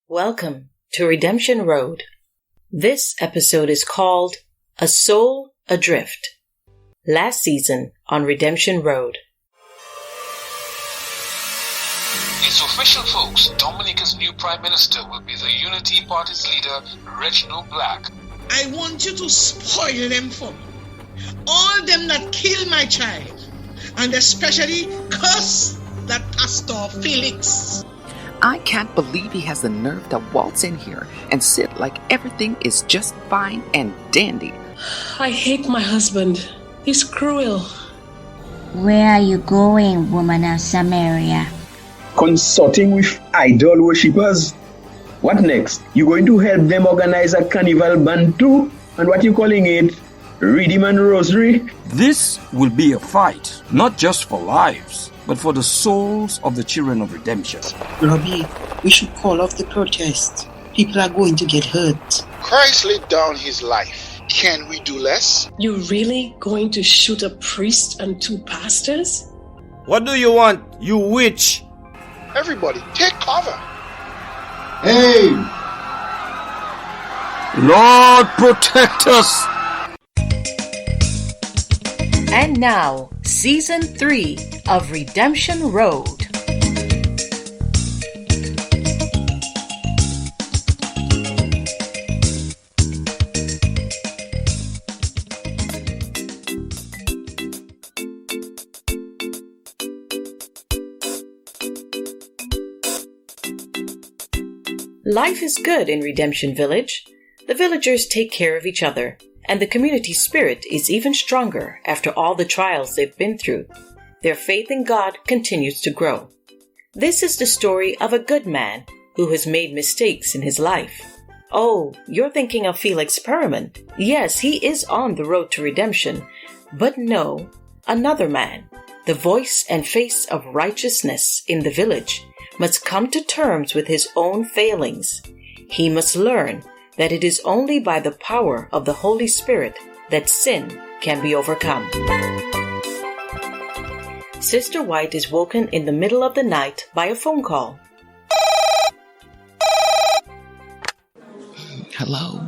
Welcome to Redemption Road. This episode is called A Soul Adrift. Last season on Redemption Road. It's official, folks. Dominica's new Prime Minister will be the Unity Party's leader, Reginald Black. I want you to spoil them for me. All them that kill my child. And especially curse that Pastor Felix. I can't believe he has the nerve to waltz in here and sit like everything is just fine and dandy. I hate my husband. He's cruel. Where are you going, woman of Samaria? Consorting with idol worshippers. What next? You going to help them organize a carnival band too? And what you calling it? Redeem and Rosary? This will be a fight, not just for lives, but for the souls of the children of redemption. Robbie, we should call off the protest. People are going to get hurt. Christ laid down his life. Can we do less? You really going to shoot a priest and two pastors? What do you want, you witch? Everybody, take cover. Hey! Lord, protect us! And now, Season 3 of Redemption Road. Life is good in Redemption Village. The villagers take care of each other, and the community spirit is even stronger after all the trials they've been through. Their faith in God continues to grow. This is the story of a good man who has made mistakes in his life. Oh, you're thinking of Felix Perryman. Yes, he is on the road to redemption. But no, another man, the voice and face of righteousness in the village, must come to terms with his own failings. He must learn that it is only by the power of the Holy Spirit that sin can be overcome. Sister White is woken in the middle of the night by a phone call. Hello?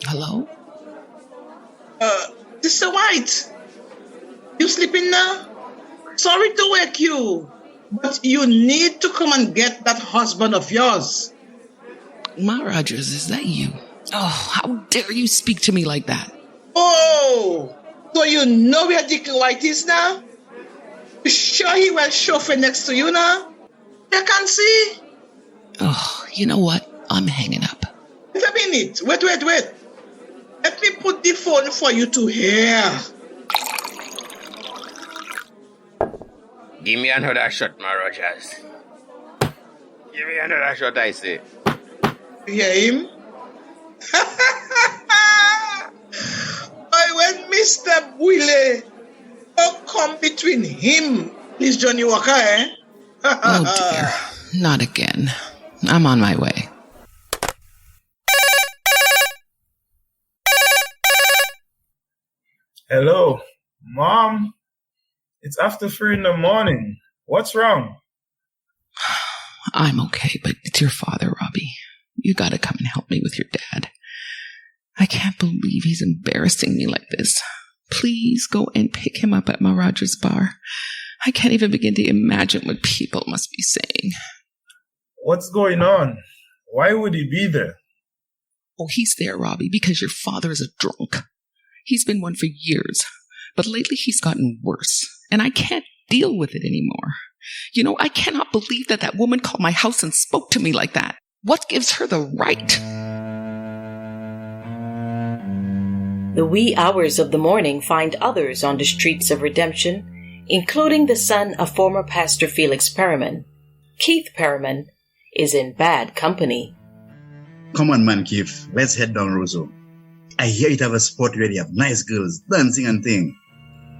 Hello? Sister White, you sleeping now? Sorry to wake you, but you need to come and get that husband of yours. Ma Rogers, is that you? Oh, how dare you speak to me like that? Oh, so you know where Deacon White is now? You sure he was chauffeur next to you now? You can see. Oh, you know what? I'm hanging up. Wait a minute. Wait. Let me put the phone for you to hear. Give me another shot, Ma Rogers. Give me another shot, I say. You hear him? Why, when Mr. Bwile come between him, this Johnny Walker, eh? Oh dear, not again. I'm on my way. Hello, Mom. It's after 3 in the morning. What's wrong? I'm okay, but it's your father, Robbie. You gotta come and help me with your dad. I can't believe he's embarrassing me like this. Please go and pick him up at Ma Rogers' bar. I can't even begin to imagine what people must be saying. What's going on? Why would he be there? Oh, he's there, Robbie, because your father is a drunk. He's been one for years, but lately he's gotten worse, and I can't deal with it anymore. You know, I cannot believe that woman called my house and spoke to me like that. What gives her the right? The wee hours of the morning find others on the streets of redemption, including the son of former Pastor Felix Perryman. Keith Perryman is in bad company. Come on, man, Keith. Let's head down Roseau. I hear you have a spot where they have nice girls dancing and thing.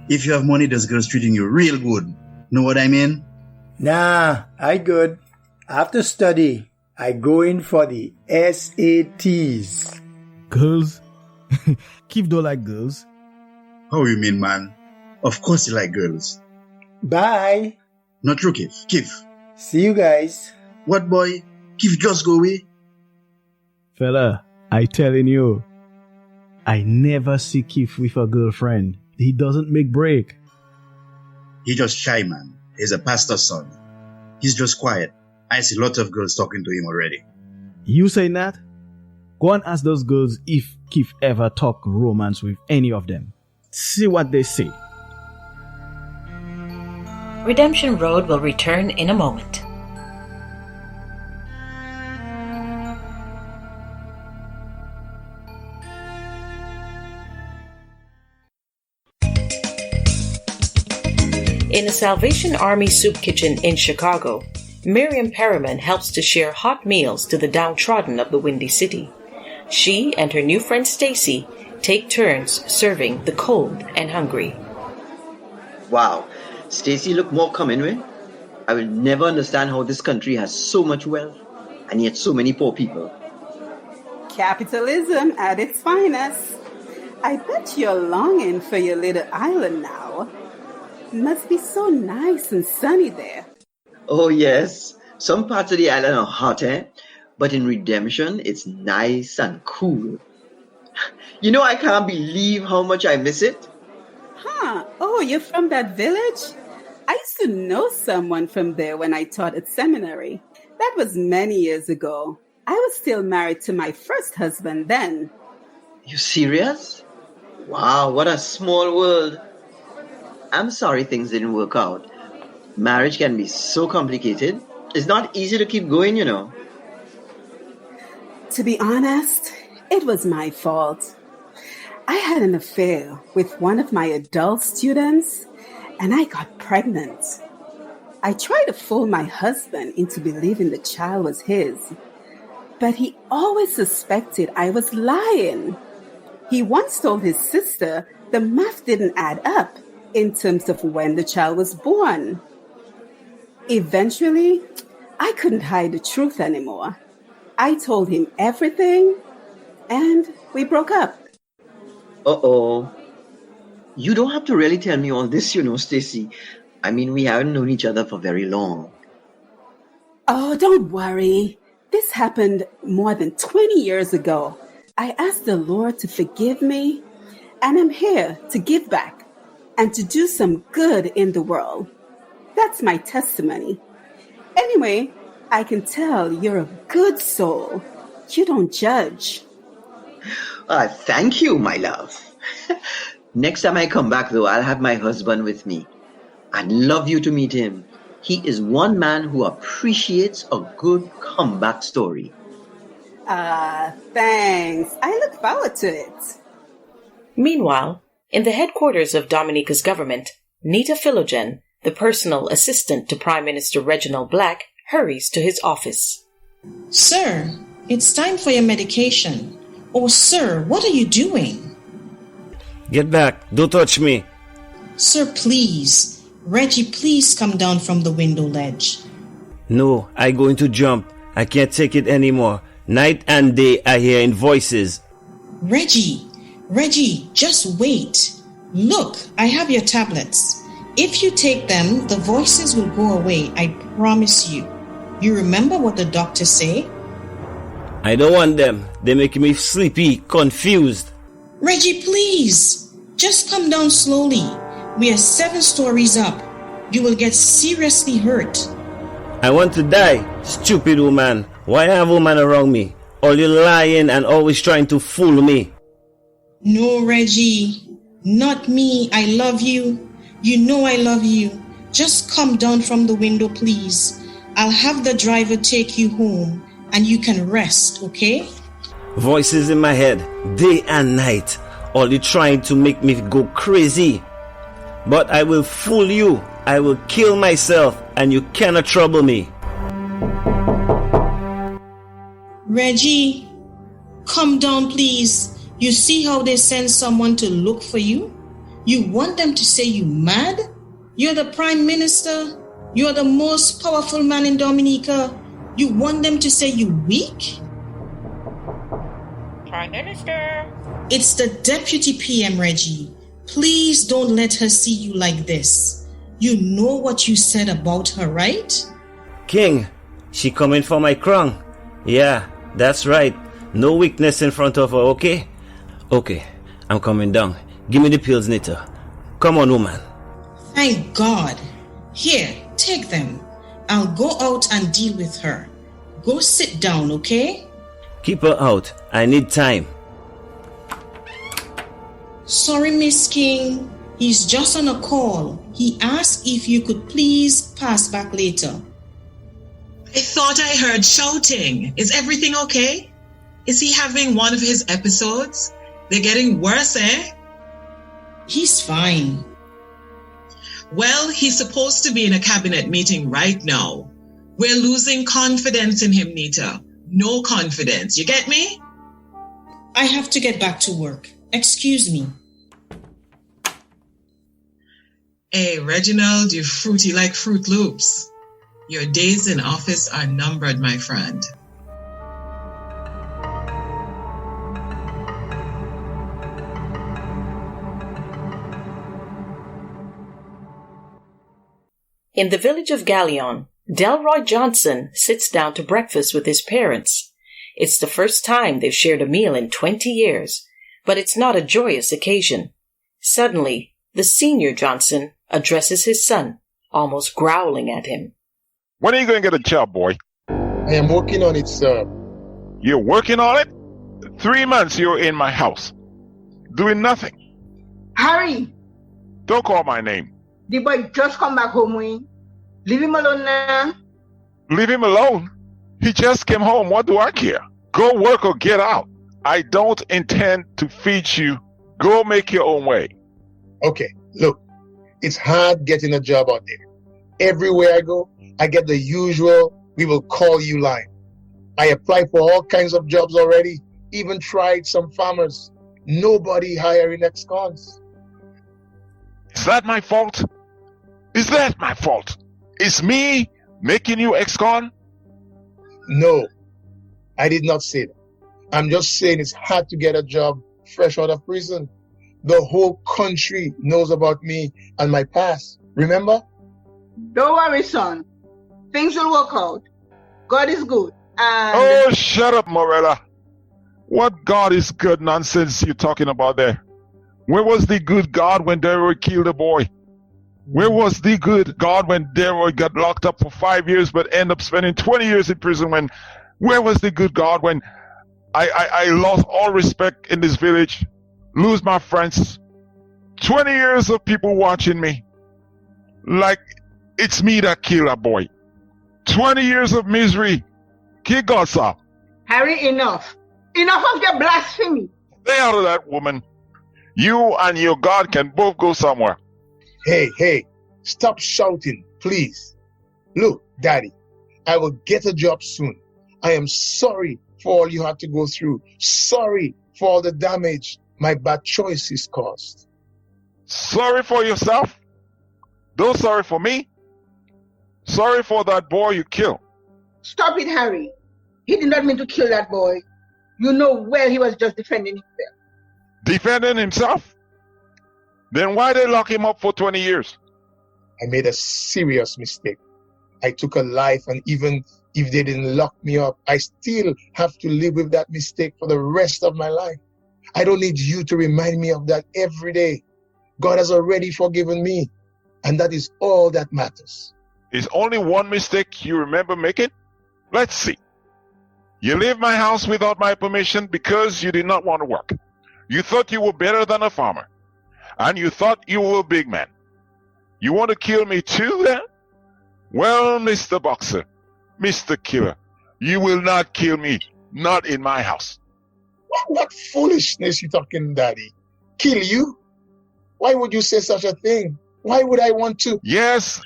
If you have money, those girls treating you real good. Know what I mean? Nah, I good. After study, I go in for the SATs. Girls? Keith don't like girls. How you mean, man? Of course you like girls. Bye. Not true, Keith. Keith. See you guys. What, boy? Keith just go away. Fella, I telling you, I never see Keith with a girlfriend. He doesn't make break. He just shy, man. He's a pastor's son. He's just quiet. I see lots of girls talking to him already. You saying that? Go and ask those girls if Keith ever talk romance with any of them. See what they say. Redemption Road will return in a moment. In a Salvation Army soup kitchen in Chicago, Miriam Perryman helps to share hot meals to the downtrodden of the Windy City. She and her new friend Stacy take turns serving the cold and hungry. Wow, Stacy look more coming. I will never understand how this country has so much wealth and yet so many poor people. Capitalism at its finest. I bet you're longing for your little island now. Must be so nice and sunny there. Oh yes, some parts of the island are hot, but in Redemption, it's nice and cool. You know, I can't believe how much I miss it. Huh, oh, you're from that village? I used to know someone from there when I taught at seminary. That was many years ago. I was still married to my first husband then. You serious? Wow, what a small world. I'm sorry things didn't work out. Marriage can be so complicated. It's not easy to keep going, you know. To be honest, it was my fault. I had an affair with one of my adult students, and I got pregnant. I tried to fool my husband into believing the child was his, but he always suspected I was lying. He once told his sister the math didn't add up in terms of when the child was born. Eventually, I couldn't hide the truth anymore. I told him everything, and we broke up. Uh-oh. You don't have to really tell me all this, you know, Stacy. I mean, we haven't known each other for very long. Oh, don't worry. This happened more than 20 years ago. I asked the Lord to forgive me, and I'm here to give back and to do some good in the world. That's my testimony. Anyway, I can tell you're a good soul. You don't judge. Thank you, my love. Next time I come back, though, I'll have my husband with me. I'd love you to meet him. He is one man who appreciates a good comeback story. Thanks. I look forward to it. Meanwhile, in the headquarters of Dominica's government, Nita Philogen, the personal assistant to Prime Minister Reginald Black, hurries to his office. Sir, it's time for your medication. Oh, sir, what are you doing? Get back. Don't touch me. Sir, please. Reggie, please come down from the window ledge. No, I going to jump. I can't take it anymore. Night and day I hear voices. Reggie, just wait. Look, I have your tablets. If you take them, the voices will go away, I promise you. You remember what the doctor say? I don't want them. They make me sleepy, confused. Reggie, please. Just come down slowly. We are 7 stories up. You will get seriously hurt. I want to die, stupid woman. Why have woman around me? All you lying and always trying to fool me. No, Reggie. Not me. I love you. You know I love you. Just come down from the window, please. I'll have the driver take you home and you can rest, okay? Voices in my head, day and night. All you trying to make me go crazy. But I will fool you. I will kill myself and you cannot trouble me. Reggie, come down, please. You see how they send someone to look for you? You want them to say you mad? You're the Prime Minister. You're the most powerful man in Dominica. You want them to say you weak? Prime Minister. It's the Deputy PM, Reggie. Please don't let her see you like this. You know what you said about her, right? King, she coming for my crown. Yeah, that's right. No weakness in front of her, okay? Okay, I'm coming down. Give me the pills, Nita. Come on, woman. Thank God. Here, take them. I'll go out and deal with her. Go sit down, okay? Keep her out. I need time. Sorry, Miss King. He's just on a call. He asked if you could please pass back later. I thought I heard shouting. Is everything okay? Is he having one of his episodes? They're getting worse, eh? He's fine. Well, he's supposed to be in a cabinet meeting right now. We're losing confidence in him, Nita. No confidence. You get me? I have to get back to work. Excuse me. Hey, Reginald, you fruity like Fruit Loops. Your days in office are numbered, my friend. In the village of Galleon, Delroy Johnson sits down to breakfast with his parents. It's the first time they've shared a meal in 20 years, but it's not a joyous occasion. Suddenly, the senior Johnson addresses his son, almost growling at him. When are you going to get a job, boy? I am working on it, sir. You're working on it? 3 months you're in my house, doing nothing. Harry! Don't call my name. The boy just come back home, Wayne. Leave him alone now. Leave him alone? He just came home. What do I care? Go work or get out. I don't intend to feed you. Go make your own way. Okay, look. It's hard getting a job out there. Everywhere I go, I get the usual, we will call you line. I applied for all kinds of jobs already, even tried some farmers. Nobody hiring ex-cons. Is that my fault? Is that my fault? Is me making you ex-con? No, I did not say that. I'm just saying it's hard to get a job fresh out of prison. The whole country knows about me and my past. Remember? Don't worry, son. Things will work out. God is good. And... Oh, shut up, Morella. What God is good nonsense you talking about there? Where was the good God when Delroy killed a boy? Where was the good God when Delroy got locked up for 5 years but ended up spending 20 years in prison? Where was the good God when I lost all respect in this village, lose my friends, 20 years of people watching me like it's me that killed a boy, 20 years of misery? Kick God's up. Harry, enough. Enough of your blasphemy. Stay out of that, woman. You and your God can both go somewhere. Hey, stop shouting, please. Look, Daddy, I will get a job soon. I am sorry for all you had to go through. Sorry for all the damage my bad choices caused. Sorry for yourself? Don't sorry for me. Sorry for that boy you killed. Stop it, Harry. He did not mean to kill that boy. You know well he was just defending himself. Defending himself? Then why they lock him up for 20 years? I made a serious mistake. I took a life, and even if they didn't lock me up, I still have to live with that mistake for the rest of my life. I don't need you to remind me of that every day. God has already forgiven me, and that is all that matters. Is only one mistake you remember making? Let's see. You leave my house without my permission because you did not want to work. You thought you were better than a farmer. And you thought you were a big man. You want to kill me too then? Well, Mr. Boxer, Mr. Killer, you will not kill me. Not in my house. What foolishness you talking, Daddy? Kill you? Why would you say such a thing? Why would I want to? Yes,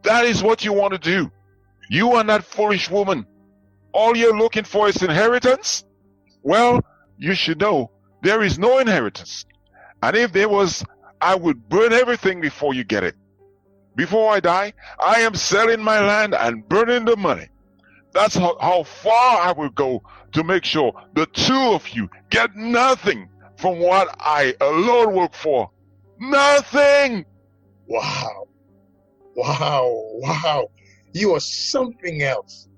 that is what you want to do. You and that foolish woman. All you're looking for is inheritance? Well, you should know there is no inheritance. And if there was, I would burn everything before you get it. Before I die, I am selling my land and burning the money. That's how far I will go to make sure the two of you get nothing from what I alone work for. Nothing! Wow. You are something else.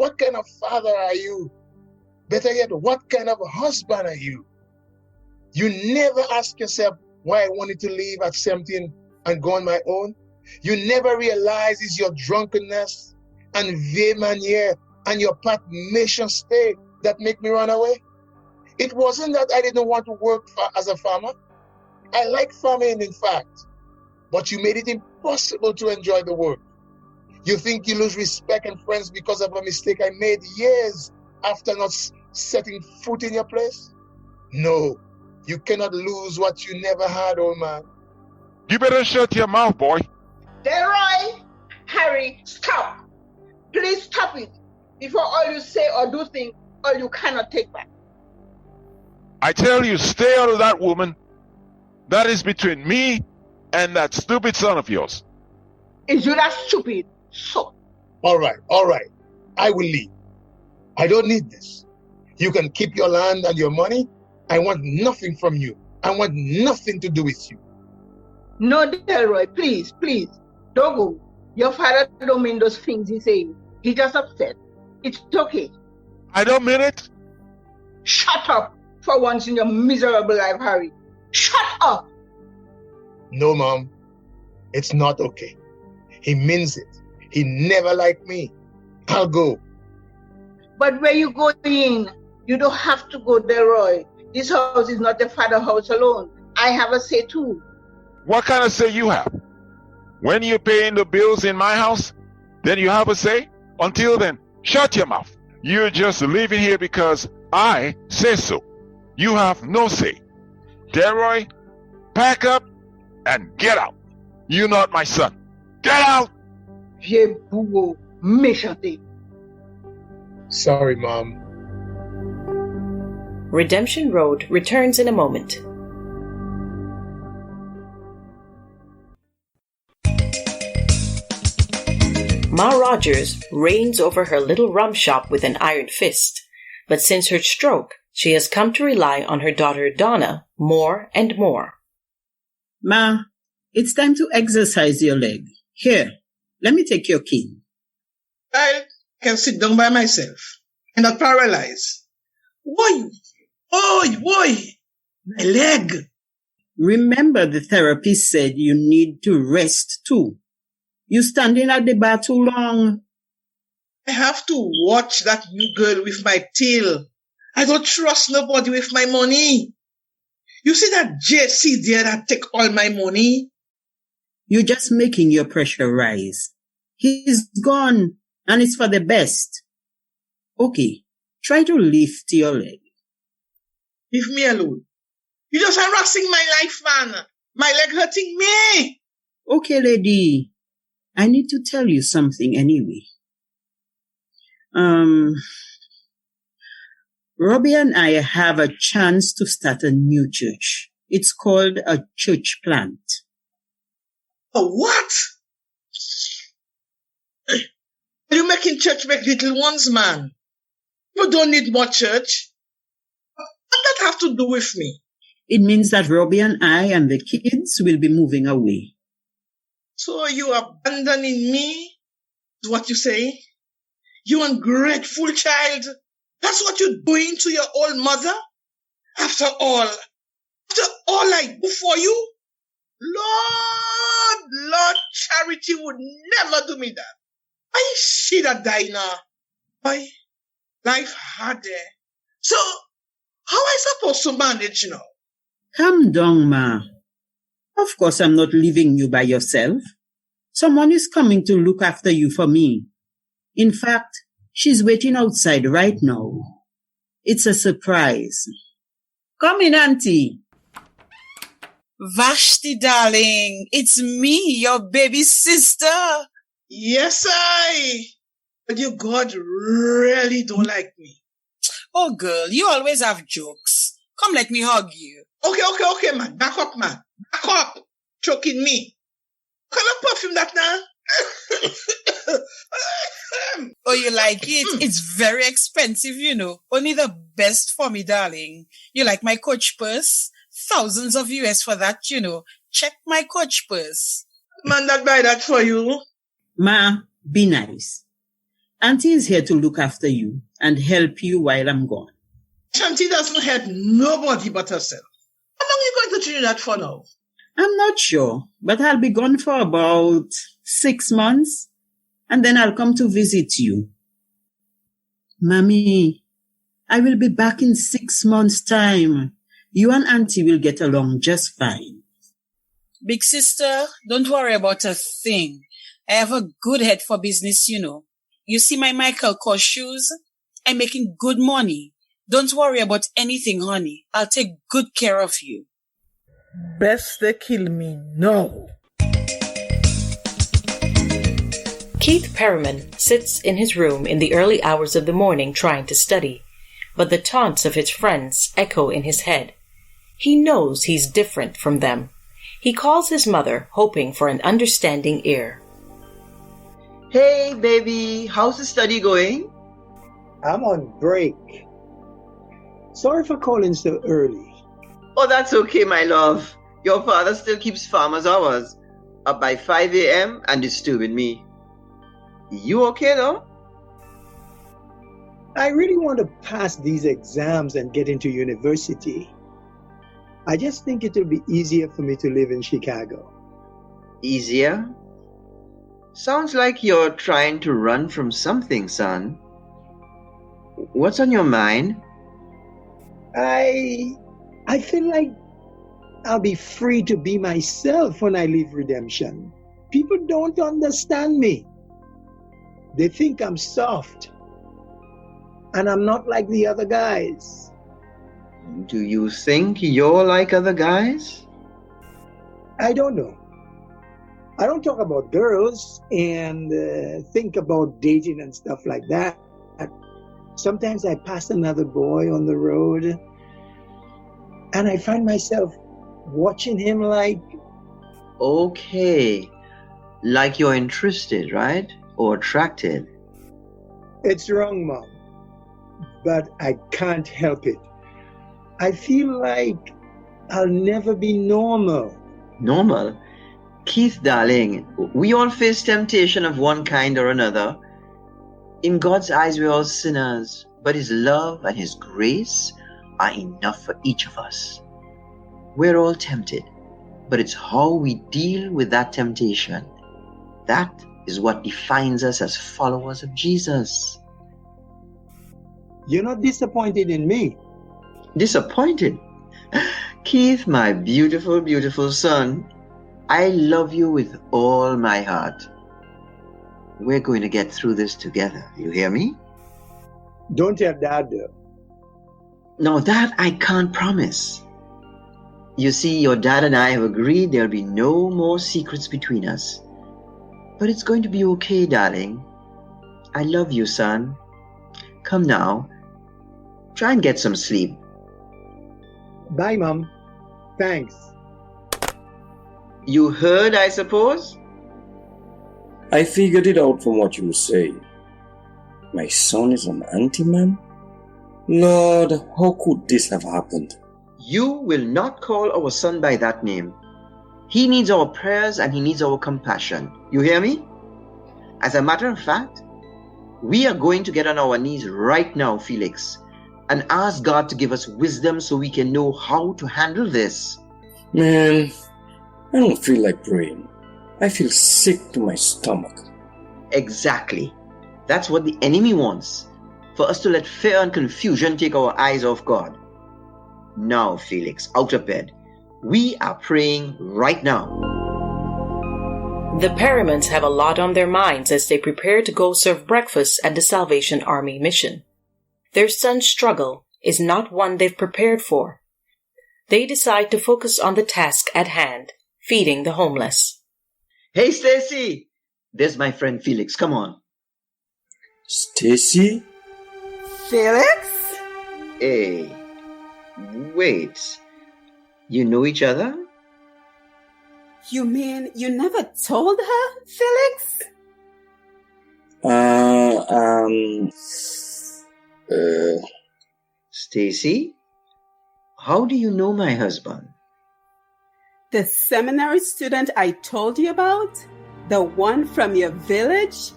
What kind of father are you? Better yet, what kind of a husband are you? You never ask yourself why I wanted to leave at 17 and go on my own. You never realize it's your drunkenness and vieille manière and your patmation state that make me run away. It wasn't that I didn't want to work as a farmer. I like farming, in fact, but you made it impossible to enjoy the work. You think you lose respect and friends because of a mistake I made years after not setting foot in your place? No, you cannot lose what you never had, old man. You better shut your mouth, boy. Delroy, Harry, stop. Please stop it before all you say or do things, all you cannot take back. I tell you, stay out of that, woman. That is between me and that stupid son of yours. Is you that stupid? So. All right. I will leave. I don't need this. You can keep your land and your money. I want nothing from you. I want nothing to do with you. No, Delroy, please, don't go. Your father don't mean those things he's saying. He just upset. It's okay. I don't mean it. Shut up for once in your miserable life, Harry. Shut up. No, Mom. It's not okay. He means it. He never liked me. I'll go. But where you going? You don't have to go, Delroy. This house is not the father's house alone. I have a say too. What kind of say you have? When you're paying the bills in my house, then you have a say? Until then, shut your mouth. You're just leaving here because I say so. You have no say. Delroy, pack up and get out. You're not my son. Get out! Vieux bourreau, méchanté. Sorry, Mom. Redemption Road returns in a moment. Ma Rogers reigns over her little rum shop with an iron fist, but since her stroke, she has come to rely on her daughter Donna more and more. Ma, it's time to exercise your leg. Here, let me take your cane. I can sit down by myself and not paralyzed. Why, my leg. Remember the therapist said you need to rest too. You standing at the bar too long. I have to watch that new girl with my tail. I don't trust nobody with my money. You see that JC there that take all my money? You're just making your pressure rise. He's gone, and it's for the best. Okay, try to lift your leg. Leave me alone. You're just harassing my life, man. My leg hurting me. Okay, lady. I need to tell you something anyway. Robbie and I have a chance to start a new church. It's called a church plant. A what? Are you making church make little ones, man? You don't need more church. What does that have to do with me? It means that Robbie and I and the kids will be moving away. So you abandoning me? Is what you say? You ungrateful child. That's what you're doing to your old mother? After all I do for you? Lord, charity would never do me that. I see that die now. My life hard there. So, how I supposed to manage now? Calm down, Ma. Of course, I'm not leaving you by yourself. Someone is coming to look after you for me. In fact, she's waiting outside right now. It's a surprise. Come in, Auntie. Vashti, darling, it's me, your baby sister. Yes, but you God really don't like me. Oh, girl, you always have jokes. Come, let me hug you. Okay, man. Back up, man. Back up. Choking me. Can I perfume that now? Oh, you like it? It's very expensive, you know. Only the best for me, darling. You like my Coach purse? Thousands of US for that, you know. Check my Coach purse. Man, that buy that for you. Ma, be nice. Auntie is here to look after you and help you while I'm gone. Shanti doesn't help nobody but herself. How long are you going to Trinidad for now? I'm not sure, but I'll be gone for about 6 months, and then I'll come to visit you. Mommy, I will be back in 6 months' time. You and Auntie will get along just fine. Big sister, don't worry about a thing. I have a good head for business, you know. You see my Michael Kors shoes? I'm making good money. Don't worry about anything, honey. I'll take good care of you. Best they kill me now. Keith Perryman sits in his room in the early hours of the morning trying to study, but the taunts of his friends echo in his head. He knows he's different from them. He calls his mother, hoping for an understanding ear. Hey, baby, how's the study going? I'm on break. Sorry for calling so early. Oh, that's okay, my love. Your father still keeps farmer's hours, up by 5 a.m. and disturbing me. You okay, though? I really want to pass these exams and get into university. I just think it'll be easier for me to live in Chicago. Easier? Sounds like you're trying to run from something, son. What's on your mind? I feel like I'll be free to be myself when I leave Redemption. People don't understand me. They think I'm soft. And I'm not like the other guys. Do you think you're like other guys? I don't know. I don't talk about girls and think about dating and stuff like that. Sometimes I pass another boy on the road and I find myself watching him like... Okay. Like you're interested, right? Or attracted. It's wrong, Mom. But I can't help it. I feel like I'll never be normal. Normal? Keith, darling, we all face temptation of one kind or another. In God's eyes, we're all sinners, but His love and His grace are enough for each of us. We're all tempted, but it's how we deal with that temptation. That is what defines us as followers of Jesus. You're not disappointed in me. Disappointed? Keith, my beautiful, beautiful son, I love you with all my heart. We're going to get through this together. You hear me? Don't tell Dad, though. No, that I can't promise. You see, your dad and I have agreed there'll be no more secrets between us. But it's going to be okay, darling. I love you, son. Come now. Try and get some sleep. Bye, Mom. Thanks. You heard, I suppose? I figured it out from what you were saying. My son is an anti-man? Lord, how could this have happened? You will not call our son by that name. He needs our prayers and he needs our compassion. You hear me? As a matter of fact, we are going to get on our knees right now, Felix, and ask God to give us wisdom so we can know how to handle this. Man, I don't feel like praying. I feel sick to my stomach. Exactly. That's what the enemy wants. For us to let fear and confusion take our eyes off God. Now, Felix, out of bed. We are praying right now. The Perrymans have a lot on their minds as they prepare to go serve breakfast at the Salvation Army mission. Their son's struggle is not one they've prepared for. They decide to focus on the task at hand, feeding the homeless. Hey, Stacy! There's my friend Felix. Come on. Stacy? Felix? Hey, wait. You know each other? You mean you never told her, Felix? Stacy? How do you know my husband? The seminary student I told you about? The one from your village?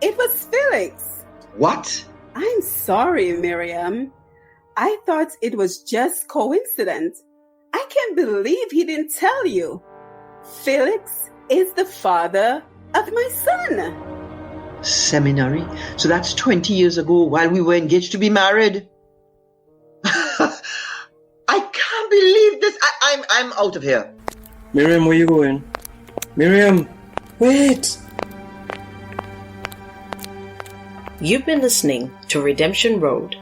It was Felix. What? I'm sorry, Miriam. I thought it was just coincidence. I can't believe he didn't tell you. Felix is the father of my son. Seminary? So that's 20 years ago while we were engaged to be married. I can't believe this. I'm out of here. Miriam, where you going? Miriam, wait! You've been listening to Redemption Road.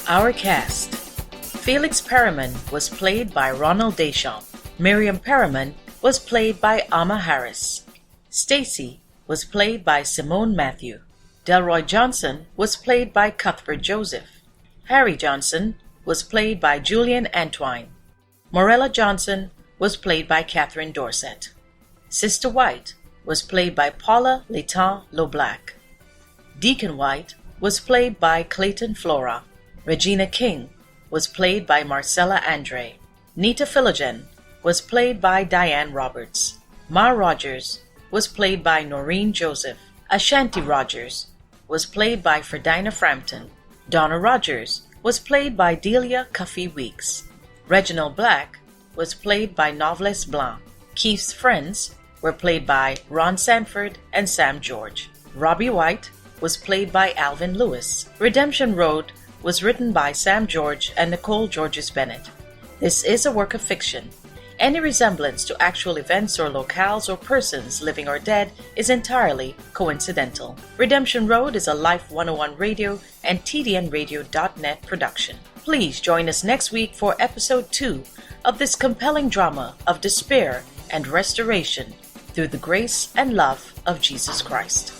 Our cast. Felix Perryman was played by Ronald Deschamps. Miriam Perryman was played by Amma Harris. Stacy was played by Simone Matthew. Delroy Johnson was played by Cuthbert Joseph. Harry Johnson was played by Julian Antwine. Morella Johnson was played by Catherine Dorset. Sister White was played by Paula Leighton Loblac. Deacon White was played by Clayton Flora. Regina King was played by Marcella Andre. Nita Philogen was played by Diane Roberts. Ma Rogers was played by Noreen Joseph. Ashanti Rogers was played by Ferdinand Frampton. Donna Rogers was played by Delia Cuffy Weeks. Reginald Black was played by Novelist Blanc. Keith's friends were played by Ron Sanford and Sam George. Robbie White was played by Alvin Lewis. Redemption Road was written by Sam George and Nicole Georges-Bennett. This is a work of fiction. Any resemblance to actual events or locales or persons, living or dead, is entirely coincidental. Redemption Road is a Life 101 Radio and tdnradio.net production. Please join us next week for episode 2 of this compelling drama of despair and restoration through the grace and love of Jesus Christ.